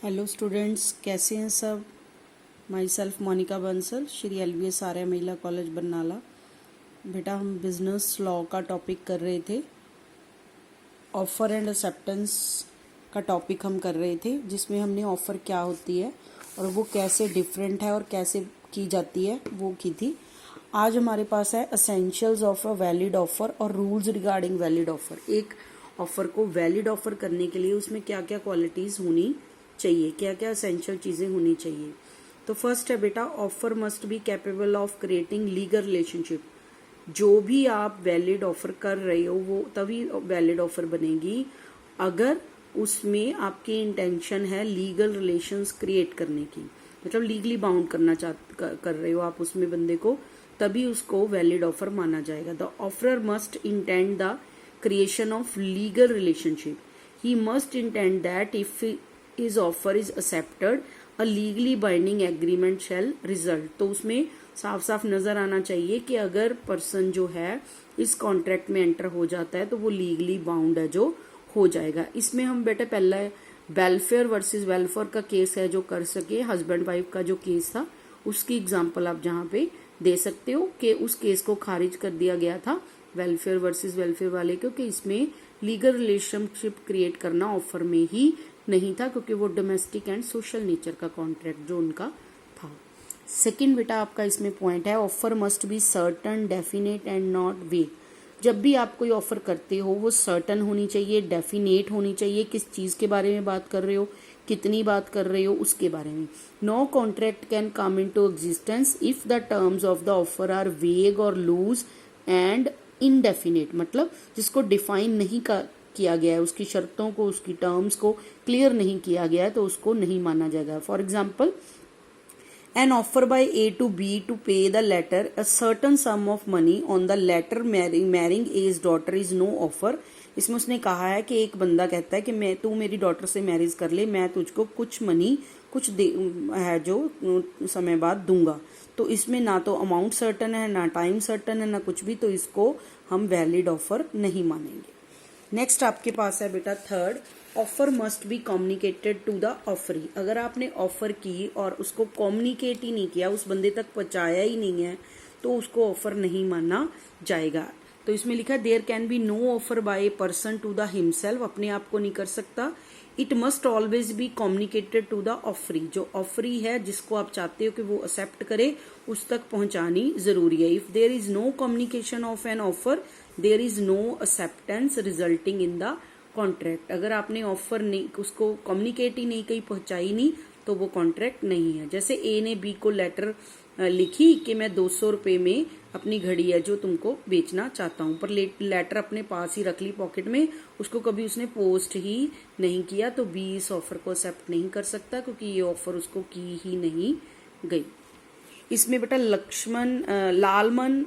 Hello students, कैसे हैं सब। Myself Monika Bansal, Shri LBS Arya Mahila college Barnala. बेटा हम बिजनेस लॉ का टॉपिक कर रहे थे। ऑफ़र एंड एक्सेप्टेंस का टॉपिक हम कर रहे थे, जिसमें हमने ऑफ़र क्या होती है और वो कैसे डिफरेंट है और कैसे की जाती है वो की थी। आज हमारे पास है essentials of a valid offer और रूल्स रिगार्डिंग वैलिड ऑफ़र। एक ऑफ़र को वैलिड ऑफ़र करने के लिए उसमें क्या क्या क्वालिटीज़ होनी चाहिए, क्या क्या एसेंशियल चीज़ें होनी चाहिए। तो फर्स्ट है बेटा, offer must be capable of creating legal relationship. जो भी आप वैलिड ऑफर कर रहे हो वो तभी वैलिड ऑफर बनेगी अगर उसमें आपकी इंटेंशन है लीगल रिलेशंस क्रिएट करने की, मतलब लीगली बाउंड करना कर रहे हो आप उसमें बंदे को, तभी उसको वैलिड ऑफर माना जाएगा। The offeror must intend the creation of legal relationship. He must intend that if his offer is accepted a legally binding agreement shall result। तो उसमें साफ साफ नजर आना चाहिए कि अगर पर्सन जो है इस कॉन्ट्रैक्ट में एंटर हो जाता है तो वो लीगली बाउंड है जो हो जाएगा। इसमें हम बेटे पहला वेलफेयर वर्सेस वेलफेयर का केस है जो कर सके, हस्बैंड वाइफ का जो केस था उसकी एग्जांपल आप जहाँ पे दे सकते हो कि उस केस को खारिज कर दिया गया था वेलफेयर वर्सेस वेलफेयर वाले, क्योंकि इसमें लीगल रिलेशनशिप क्रिएट करना ऑफर में ही नहीं था, क्योंकि वो डोमेस्टिक एंड सोशल नेचर का कॉन्ट्रैक्ट जो उनका था। सेकंड बेटा आपका इसमें पॉइंट है, offer must be certain, definite and not वेग। जब भी आप कोई ऑफर करते हो वो सर्टन होनी चाहिए, डेफिनेट होनी चाहिए, किस चीज के बारे में बात कर रहे हो, कितनी बात कर रहे हो उसके बारे में। No contract can come into existence if the terms of the offer are vague or loose and indefinite, मतलब जिसको डिफाइन नहीं किया गया है, उसकी शर्तों को, उसकी टर्म्स को क्लियर नहीं किया गया है, तो उसको नहीं माना जाएगा। For example, an offer by A to B to pay the latter a certain sum of money on the latter marrying A's daughter is no offer। इसमें उसने कहा है कि एक बंदा कहता है कि तू मेरी डॉटर से मैरिज कर ले, मैं तुझको कुछ मनी है जो समय बाद दूंगा। तो इसमें ना तो अमाउंट सर्टन है, ना टाइम सर्टन है, ना कुछ भी, तो इसको हम वैलिड ऑफर नहीं मानेंगे। नेक्स्ट आपके पास है बेटा third, offer must be communicated to the offeree. अगर आपने ऑफर की और उसको कम्युनिकेट ही नहीं किया, उस बंदे तक पहुंचाया ही नहीं है, तो उसको ऑफर नहीं माना जाएगा। तो इसमें लिखा है there can be no offer by a person to the himself, अपने आप को नहीं कर सकता। It must always be communicated to the offeree. जो ऑफरी है जिसको आप चाहते हो कि वो एक्सेप्ट करे, उस तक पहुंचानी जरूरी है। If there is no communication of an offer there is no acceptance resulting in the contract. अगर आपने ऑफर नहीं, उसको कम्युनिकेट ही नहीं, कहीं पहुंचाई नहीं, तो वो कॉन्ट्रैक्ट नहीं है। जैसे ए ने बी को लेटर लिखी कि मैं 200 रुपए में अपनी घड़ी है जो तुमको बेचना चाहता हूं, पर लेटर अपने पास ही रख ली पॉकेट में, उसको कभी उसने पोस्ट ही नहीं किया, तो बी इस ऑफर को एक्सेप्ट नहीं कर सकता, क्योंकि ये ऑफर उसको की ही नहीं गई। इसमें बेटा लालमन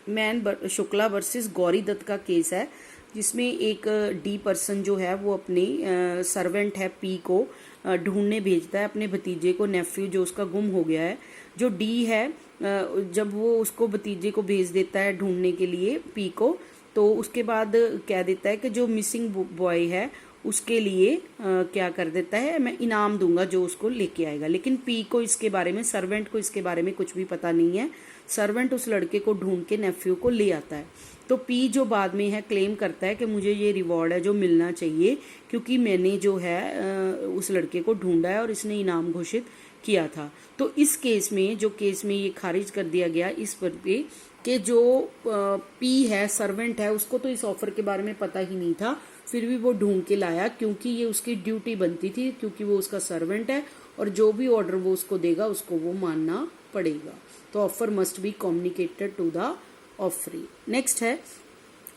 मैन शुक्ला वर्सेस गौरी दत्त का केस है, जिसमें एक डी पर्सन जो है वो अपने सर्वेंट है पी को ढूंढने भेजता है अपने भतीजे को, नेफ्यू जो उसका गुम हो गया है। जो डी है जब वो उसको भतीजे को भेज देता है ढूंढने के लिए पी को, तो उसके बाद कह देता है कि जो मिसिंग बॉय है उसके लिए क्या कर देता है, मैं इनाम दूंगा जो उसको लेके आएगा। लेकिन पी को इसके बारे में, सर्वेंट को इसके बारे में कुछ भी पता नहीं है। सर्वेंट उस लड़के को ढूंढ के नेफ्यू को ले आता है, तो पी जो बाद में है क्लेम करता है कि मुझे ये रिवॉर्ड है जो मिलना चाहिए, क्योंकि मैंने जो है उस लड़के को ढूंढा है और इसने इनाम घोषित किया था। तो इस केस में, जो केस में ये खारिज कर दिया गया इस पर पे कि जो पी है सर्वेंट है, उसको तो इस ऑफर के बारे में पता ही नहीं था, फिर भी वो ढूंढ के लाया, क्योंकि ये उसकी ड्यूटी बनती थी, क्योंकि वो उसका सर्वेंट है और जो भी ऑर्डर वो उसको देगा उसको वो मानना पड़ेगा। तो offer must be communicated to the offeree. Next है,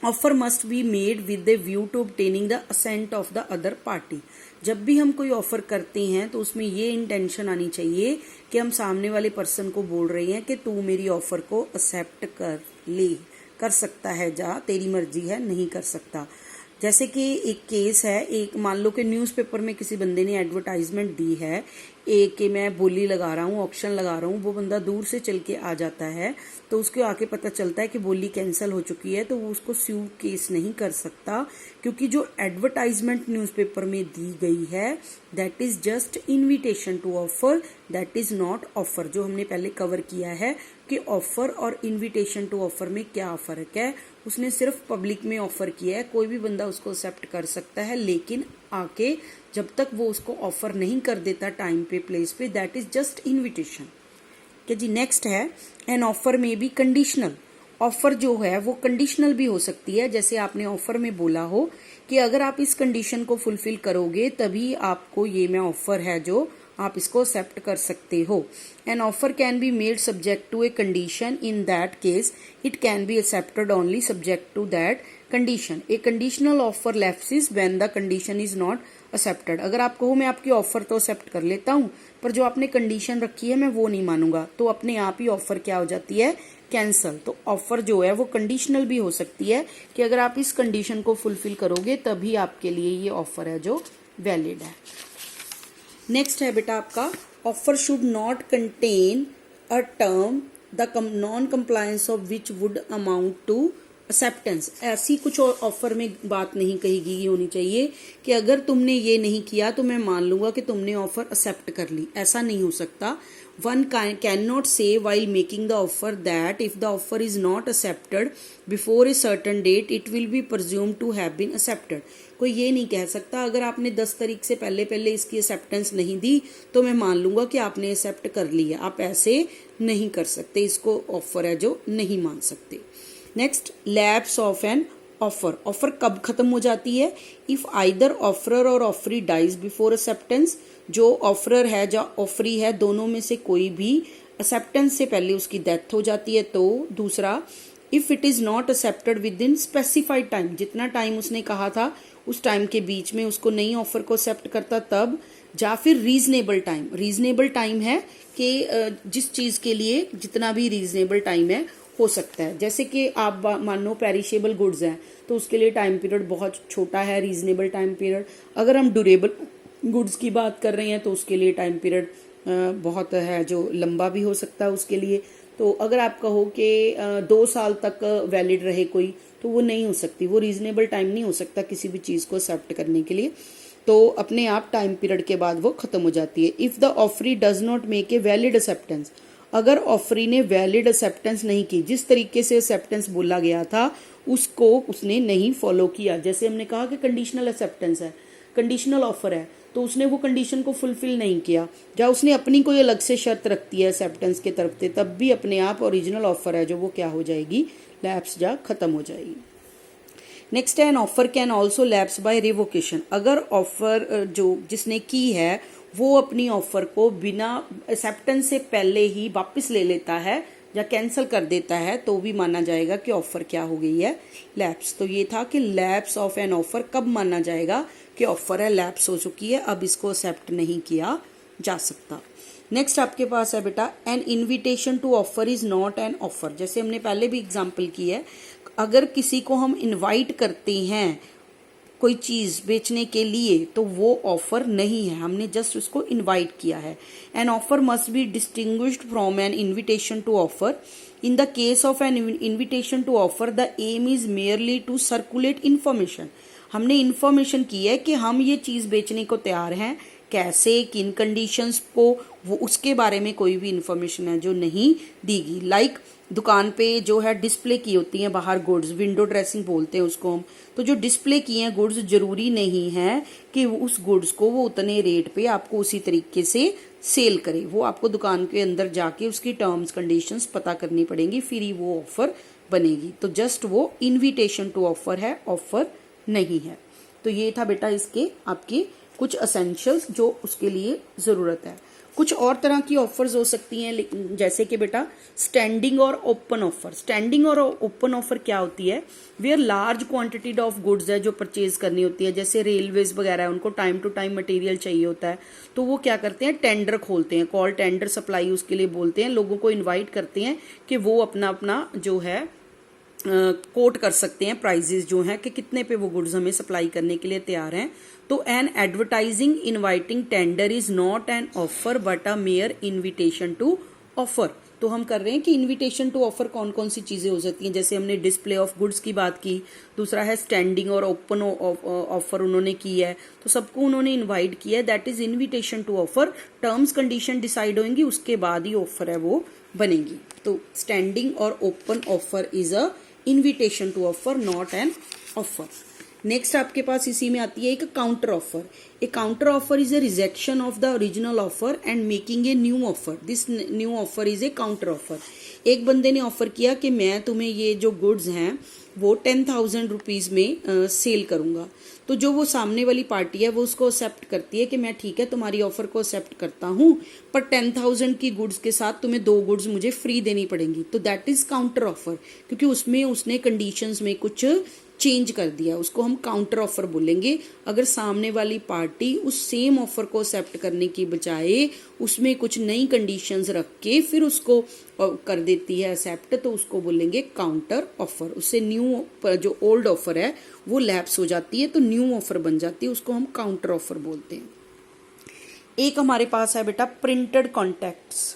offer must be made with the view to obtaining the assent of the other party. जब भी हम कोई ऑफर करते हैं तो उसमें ये इंटेंशन आनी चाहिए कि हम सामने वाले पर्सन को बोल रहे हैं कि तू मेरी ऑफर को एक्सेप्ट कर ले, कर सकता है जा, तेरी मर्जी है, नहीं कर सकता। जैसे कि एक केस है, एक मान लो कि न्यूज़पेपर में किसी बंदे ने एडवर्टाइजमेंट दी है एक कि मैं बोली लगा रहा हूँ, ऑप्शन लगा रहा हूँ, वो बंदा दूर से चल के आ जाता है तो उसको आके पता चलता है कि बोली कैंसिल हो चुकी है, तो वो उसको स्यू केस नहीं कर सकता, क्योंकि जो एडवर्टाइजमेंट न्यूज़पेपर में दी गई है that is just invitation to offer, that is not offer. जो हमने पहले कवर किया है कि ऑफर और इन्विटेशन टू ऑफर में क्या फर्क है। उसने सिर्फ पब्लिक में ऑफर किया है, कोई भी बंदा उसको एक्सेप्ट कर सकता है, लेकिन आके जब तक वो उसको ऑफर नहीं कर देता टाइम पे प्लेस पे, दैट इज जस्ट इन्विटेशन। क्या जी, नेक्स्ट है एन ऑफर में बी कंडीशनल। ऑफर जो है वो कंडीशनल भी हो सकती है, जैसे आपने ऑफर में बोला हो कि अगर आप इस कंडीशन को फुलफिल करोगे तभी आपको ये मैं ऑफर है जो आप इसको एक्सेप्ट कर सकते हो। An offer can be made subject to a condition, in that case it can be accepted only subject to that condition. A conditional offer lapses when the condition is not accepted. अगर आप कहो मैं आपकी offer तो accept कर लेता हूं, पर जो आपने कंडीशन रखी है मैं वो नहीं मानूंगा, तो अपने आप ही ऑफर क्या हो जाती है, कैंसल। तो ऑफर जो है वो कंडीशनल भी हो सकती है कि अगर आप इस कंडीशन को फुलफिल करोगे तभी आपके लिए ये ऑफर है जो वैलिड है। नेक्स्ट है बेटा आपका, offer should not contain a term the non compliance of which would amount to acceptance. ऐसी कुछ ऑफर में बात नहीं कही गई होनी चाहिए कि अगर तुमने ये नहीं किया तो मैं मान लूंगा कि तुमने ऑफर एक्सेप्ट कर ली, ऐसा नहीं हो सकता। One cannot say while making the offer that if the offer is not accepted before a certain date, it will be presumed to have been accepted। कोई ये नहीं कह सकता अगर आपने 10 तारीख से पहले पहले इसकी एक्सेप्टेंस नहीं दी तो मैं मान लूंगा कि आपने एक्सेप्ट कर लिया। आप ऐसे नहीं कर सकते, इसको ऑफर है जो नहीं मान सकते। Next, lapse of an offer. Offer कब खत्म हो जाती है, इफ आइदर ऑफरर और ऑफरी डाइज बिफोर एक्सेप्टेंस। जो ऑफरर है जो ऑफरी है दोनों में से कोई भी एक्सेप्टेंस से पहले उसकी डेथ हो जाती है। तो दूसरा, if it is not accepted with in specified time, जितना टाइम उसने कहा था उस टाइम के बीच में उसको नई ऑफर को एक्सेप्ट करता तब, या फिर रीजनेबल टाइम। रीजनेबल टाइम है कि जिस चीज के लिए जितना भी रीजनेबल टाइम है हो सकता है। जैसे कि आप मान लो पेरिशेबल गुड्स हैं तो उसके लिए टाइम पीरियड बहुत छोटा है, रीजनेबल टाइम पीरियड। अगर हम ड्यूरेबल गुड्स की बात कर रहे हैं तो उसके लिए टाइम पीरियड बहुत है जो लंबा भी हो सकता है उसके लिए। तो अगर आप कहो कि 2 साल तक वैलिड रहे कोई, तो वो नहीं हो सकती, वो रीजनेबल टाइम नहीं हो सकता किसी भी चीज को एक्सेप्ट करने के लिए। तो अपने आप टाइम पीरियड के बाद वो खत्म हो जाती है। If the offeree does not make a valid acceptance, अगर ऑफरी ने वैलिड एक्सेप्टेंस नहीं की, जिस तरीके से एक्सेप्टेंस बोला गया था उसको उसने नहीं फॉलो किया। जैसे हमने कहा कि कंडीशनल एक्सेप्टेंस है, कंडीशनल ऑफर है, तो उसने वो कंडीशन को फुलफिल नहीं किया, या उसने अपनी कोई अलग से शर्त रखती है एक्सेप्टेंस के तरफ से, तब भी अपने आप ओरिजिनल ऑफर है जो वो क्या हो जाएगी, लैप्स जा खत्म हो जाएगी। नेक्स्ट है, an offer can also lapse by revocation. अगर ऑफर जो जिसने की है वो अपनी ऑफर को बिना एक्सेप्टेंस से पहले ही वापस ले लेता है या कैंसिल कर देता है तो भी माना जाएगा कि ऑफर क्या हो गई है, लैप्स। तो ये था कि लैप्स ऑफ एन ऑफर कब माना जाएगा कि ऑफर है लैप्स हो चुकी है, अब इसको एक्सेप्ट नहीं किया जा सकता। नेक्स्ट आपके पास है बेटा, an invitation to offer is not an offer. जैसे हमने पहले भी एग्जाम्पल की है, अगर किसी को हम इनवाइट करते हैं कोई चीज बेचने के लिए तो वो ऑफर नहीं है, हमने जस्ट उसको इनवाइट किया है। An offer must be distinguished from an invitation to offer. In the case of an invitation to offer the aim is merely to circulate information. हमने इन्फॉर्मेशन की है कि हम ये चीज बेचने को तैयार हैं, कैसे, किन कंडीशंस को, वो उसके बारे में कोई भी इंफॉर्मेशन है जो नहीं दी गई। लाइक दुकान पे जो है डिस्प्ले की होती हैं बाहर गुड्स, विंडो ड्रेसिंग बोलते हैं उसको हम, तो जो डिस्प्ले की हैं गुड्स जरूरी नहीं है कि उस गुड्स को वो उतने रेट पे आपको उसी तरीके से सेल करे, वो आपको दुकान के अंदर जाके उसकी टर्म्स कंडीशंस पता करनी पड़ेंगी, फिर ही वो ऑफर बनेगी। तो जस्ट वो इन्विटेशन टू ऑफर है, ऑफर नहीं है। तो ये था बेटा इसके आपके कुछ एसेंशियल्स जो उसके लिए जरूरत है। कुछ और तरह की ऑफर्स हो सकती हैं, जैसे कि बेटा स्टैंडिंग और ओपन ऑफर। स्टैंडिंग और ओपन ऑफर क्या होती है, where large quantity of goods है जो परचेज करनी होती है, जैसे रेलवेज वगैरह है, उनको टाइम टू टाइम मटेरियल चाहिए होता है, तो वो क्या करते हैं, टेंडर खोलते हैं, कॉल टेंडर सप्लाई उसके लिए बोलते हैं, लोगों को इन्वाइट करते हैं कि वो अपना अपना जो है कोट कर सकते हैं प्राइजेस जो हैं कि कितने पे वो गुड्स हमें सप्लाई करने के लिए तैयार हैं। तो an advertising inviting tender is not an offer but a mere invitation to offer. तो हम कर रहे हैं कि इनविटेशन टू ऑफर कौन कौन सी चीजें हो सकती हैं, जैसे हमने डिस्प्ले ऑफ गुड्स की बात की, दूसरा है स्टैंडिंग और ओपन ऑफर उन्होंने की है, तो सबको उन्होंने इनवाइट किया है, that is invitation to offer. Terms condition decide होंगी, उसके बाद ही ऑफर है वो बनेगी। तो स्टैंडिंग और open offer is a invitation to offer, not an offer. Next आपके पास इसी में आती है एक counter offer. A counter offer is a rejection of the original offer and making a new offer. This new offer is a counter offer. एक बंदे ने ऑफर किया कि मैं तुम्हें ये जो गुड्स हैं वो 10,000 रुपीज में सेल करूंगा। तो जो वो सामने वाली पार्टी है वो उसको एक्सेप्ट करती है कि मैं ठीक है तुम्हारी ऑफर को एक्सेप्ट करता हूं, पर 10,000 की गुड्स के साथ तुम्हें 2 गुड्स मुझे फ्री देनी पड़ेंगी। तो दैट इज काउंटर ऑफर, क्योंकि उसमें उसने कंडीशंस में कुछ चेंज कर दिया, उसको हम काउंटर ऑफर बोलेंगे। अगर सामने वाली पार्टी उस सेम ऑफर को एक्सेप्ट करने की बजाय उसमें कुछ नई कंडीशंस रख के फिर उसको कर देती है एक्सेप्ट, तो उसको बोलेंगे काउंटर ऑफर। उससे न्यू जो ओल्ड ऑफर है वो लैप्स हो जाती है, तो न्यू ऑफर बन जाती है, उसको हम काउंटर ऑफर बोलते हैं। एक हमारे पास है बेटा प्रिंटेड कॉन्ट्रैक्ट्स।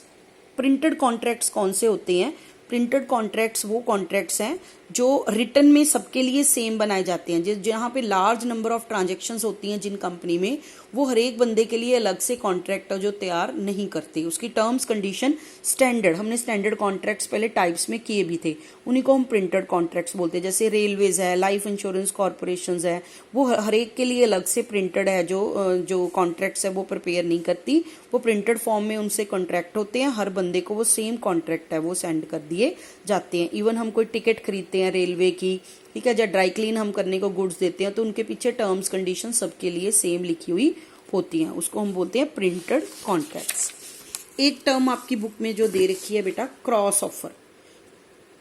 प्रिंटेड कॉन्ट्रैक्ट्स कौन से होते हैं? प्रिंटेड कॉन्ट्रैक्ट्स वो कॉन्ट्रैक्ट्स हैं जो रिटर्न में सबके लिए सेम बनाए जाते हैं। जहाँ पे लार्ज नंबर ऑफ ट्रांजेक्शन्स होती हैं जिन कंपनी में, वो हर एक बंदे के लिए अलग से कॉन्ट्रैक्ट जो तैयार नहीं करते। उसकी टर्म्स कंडीशन स्टैंडर्ड, हमने स्टैंडर्ड कॉन्ट्रैक्ट्स पहले टाइप्स में किए भी थे, उन्हीं को हम प्रिंटेड कॉन्ट्रैक्ट्स बोलते हैं। जैसे रेलवेज है, लाइफ इंश्योरेंस कॉर्पोरेशन है, वो हर एक के लिए अलग से प्रिंटेड है, जो कॉन्ट्रैक्ट्स है वो प्रिपेयर नहीं करती, वो प्रिंटेड फॉर्म में उनसे कॉन्ट्रैक्ट होते हैं। हर बंदे को वो सेम कॉन्ट्रैक्ट है वो सेंड कर दिए जाते हैं। इवन हम कोई टिकट खरीदते हैं रेलवे की, ठीक है, जब ड्राई क्लीन हम करने को गुड्स देते हैं तो उनके पीछे टर्म्स कंडीशन सबके लिए सेम लिखी हुई होती हैं, उसको हम बोलते हैं प्रिंटेड कॉन्ट्रैक्ट्स। एक टर्म आपकी बुक में जो दे रखी है बेटा, क्रॉस ऑफर।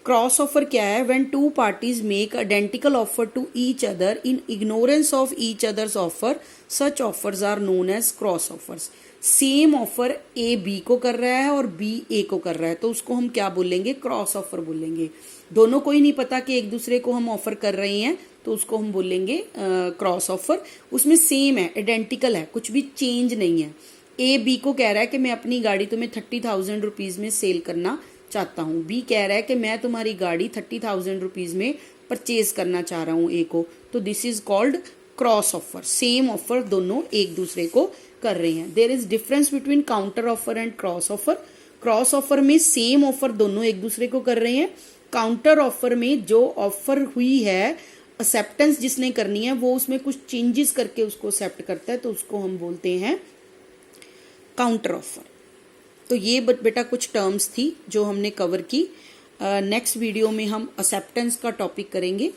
क्रॉस ऑफर क्या है? When two parties make identical offer to each other in ignorance of each other's offer, such offers are known as cross offers. Same offer A B को कर रहा है और बी ए को कर रहा है, तो उसको हम क्या बोलेंगे? क्रॉस ऑफर बोलेंगे। दोनों को ही नहीं पता कि एक दूसरे को हम ऑफर कर रहे हैं, तो उसको हम बोलेंगे क्रॉस ऑफर। उसमें सेम है, आइडेंटिकल है, कुछ भी चेंज नहीं है। ए बी को कह रहा है कि मैं अपनी गाड़ी तुम्हें 30,000 रुपीज में सेल करना चाहता हूँ, बी कह रहा है कि मैं तुम्हारी गाड़ी 30,000 रुपीज में परचेज करना चाह रहा हूँ ए को, तो this is called cross offer. Same offer दोनों एक दूसरे को कर रहे हैं। There is difference between counter offer and cross offer. Cross offer में सेम ऑफर दोनों एक दूसरे को कर रहे हैं। काउंटर ऑफर में जो ऑफर हुई है, एक्सेप्टेंस जिसने करनी है वो उसमें कुछ चेंजेस करके उसको एक्सेप्ट करता है, तो उसको हम बोलते हैं काउंटर ऑफर। तो ये बेटा कुछ टर्म्स थी जो हमने कवर की। नेक्स्ट वीडियो में हम एक्सेप्टेंस का टॉपिक करेंगे।